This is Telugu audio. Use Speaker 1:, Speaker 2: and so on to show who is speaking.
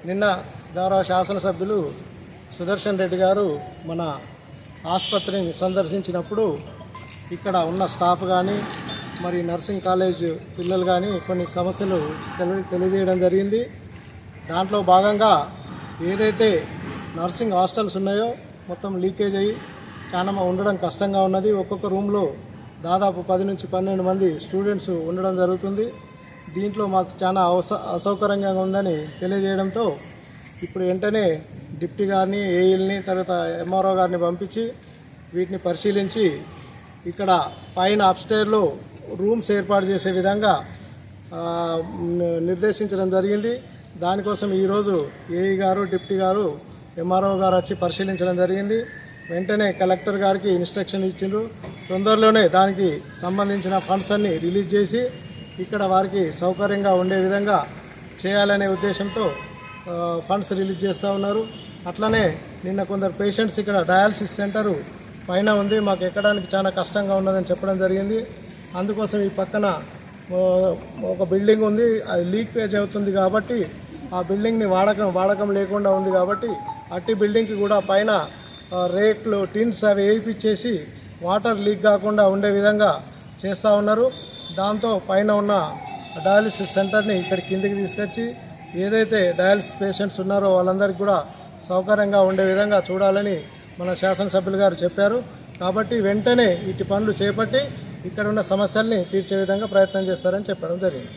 Speaker 1: నిన్న గౌరవ శాసనసభ్యులు సుదర్శన్ రెడ్డి గారు మన ఆసుపత్రిని సందర్శించినప్పుడు ఇక్కడ ఉన్న స్టాఫ్ కానీ మరి నర్సింగ్ కాలేజ్ పిల్లలు కానీ కొన్ని సమస్యలు తెలియజేయడం జరిగింది. దాంట్లో భాగంగా ఏదైతే నర్సింగ్ హాస్టల్స్ ఉన్నాయో మొత్తం లీకేజ్ అయ్యి చాలా ఉండడం కష్టంగా ఉన్నది. ఒక్కొక్క రూమ్లో దాదాపు 10 నుంచి 12 మంది స్టూడెంట్స్ ఉండడం జరుగుతుంది. దీంట్లో మాకు చాలా అసౌకర్యంగా ఉందని తెలియజేయడంతో ఇప్పుడు వెంటనే డిప్టీ గారిని, ఏఈల్ని, తర్వాత ఎంఆర్ఓ గారిని పంపించి వీటిని పరిశీలించి ఇక్కడ పైన అప్స్టైర్లో రూమ్స్ ఏర్పాటు చేసే విధంగా నిర్దేశించడం జరిగింది. దానికోసం ఈరోజు ఏఈ గారు, డిప్టీ గారు, ఎంఆర్ఓ గారు వచ్చి పరిశీలించడం జరిగింది. వెంటనే కలెక్టర్ గారికి ఇన్స్ట్రక్షన్ ఇచ్చిండ్రు. తొందరలోనే దానికి సంబంధించిన ఫండ్స్ అన్ని రిలీజ్ చేసి ఇక్కడ వారికి సౌకర్యంగా ఉండే విధంగా చేయాలనే ఉద్దేశంతో ఫండ్స్ రిలీజ్ చేస్తూ ఉన్నారు. అట్లనే నిన్న కొందరు పేషెంట్స్ ఇక్కడ డయాలసిస్ సెంటరు పైన ఉంది, మాకు ఎక్కడానికి చాలా కష్టంగా ఉన్నదని చెప్పడం జరిగింది. అందుకోసం ఈ పక్కన ఒక బిల్డింగ్ ఉంది, అది లీకేజ్ అవుతుంది కాబట్టి ఆ బిల్డింగ్ని వాడకం లేకుండా ఉంది కాబట్టి అట్టి బిల్డింగ్కి కూడా పైన రేట్లు, టిన్స్ అవి వేయించేసి వాటర్ లీక్ కాకుండా ఉండే విధంగా చేస్తూ ఉన్నారు. దాంతో పైన ఉన్న డయాలసిస్ సెంటర్ని ఇక్కడ కిందికి తీసుకొచ్చి ఏదైతే డయాలసిస్ పేషెంట్స్ ఉన్నారో వాళ్ళందరికీ కూడా సౌకర్యంగా ఉండే విధంగా చూడాలని మన శాసనసభ్యులు గారు చెప్పారు. కాబట్టి వెంటనే ఇటు పనులు చేపట్టి ఇక్కడ ఉన్న సమస్యల్ని తీర్చే విధంగా ప్రయత్నం చేస్తారని చెప్పడం జరిగింది.